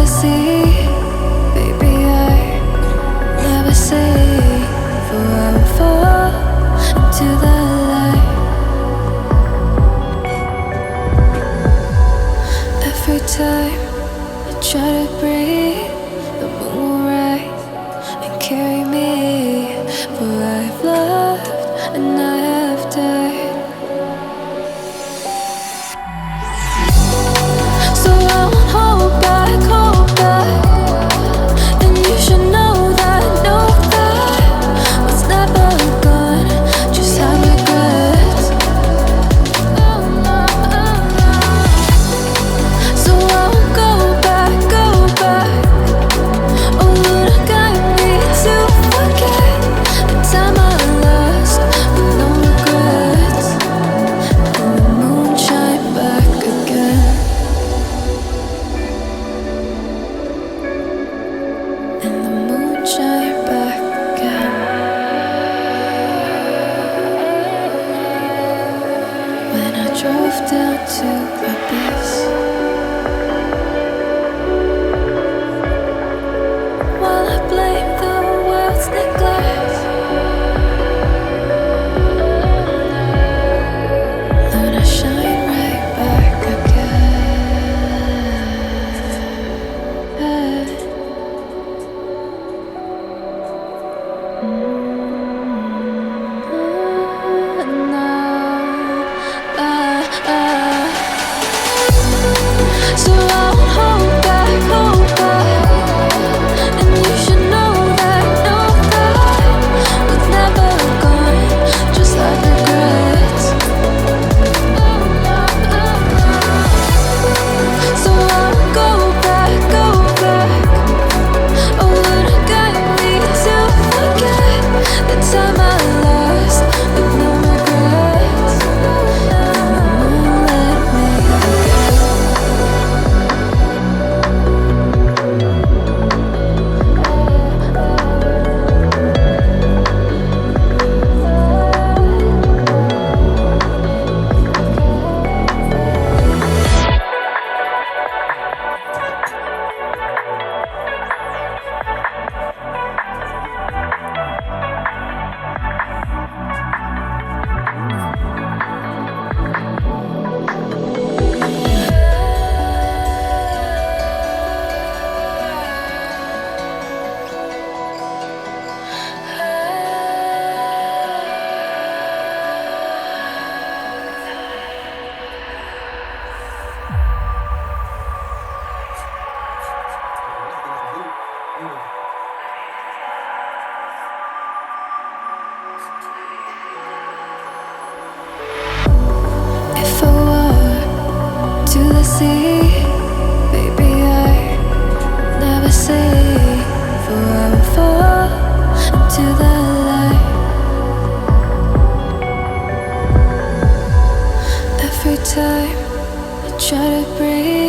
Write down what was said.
sea, baby, I never say, for I will fall into the light. Every time I try to breathe, the moon will rise and carry me, for I've loved and I have died. So I won't hold back, and you should know that what's never gone just have regrets. So I won't go back. Oh, would I guide me to forget the time I lost with no regrets, and the moon shine back again. And the moon shine back again. When I drove down to abyss, while I blame the world's neglect, Luna shine right back again. So I won't hold back, and you should know that what's never gone just like regrets. So I won't go back. Oh, would it guide me to forget the time I lost with no regrets, and the moon let me forget. If I walk to the sea, baby, I never say, for I will fall into the light. Every time I try to breathe,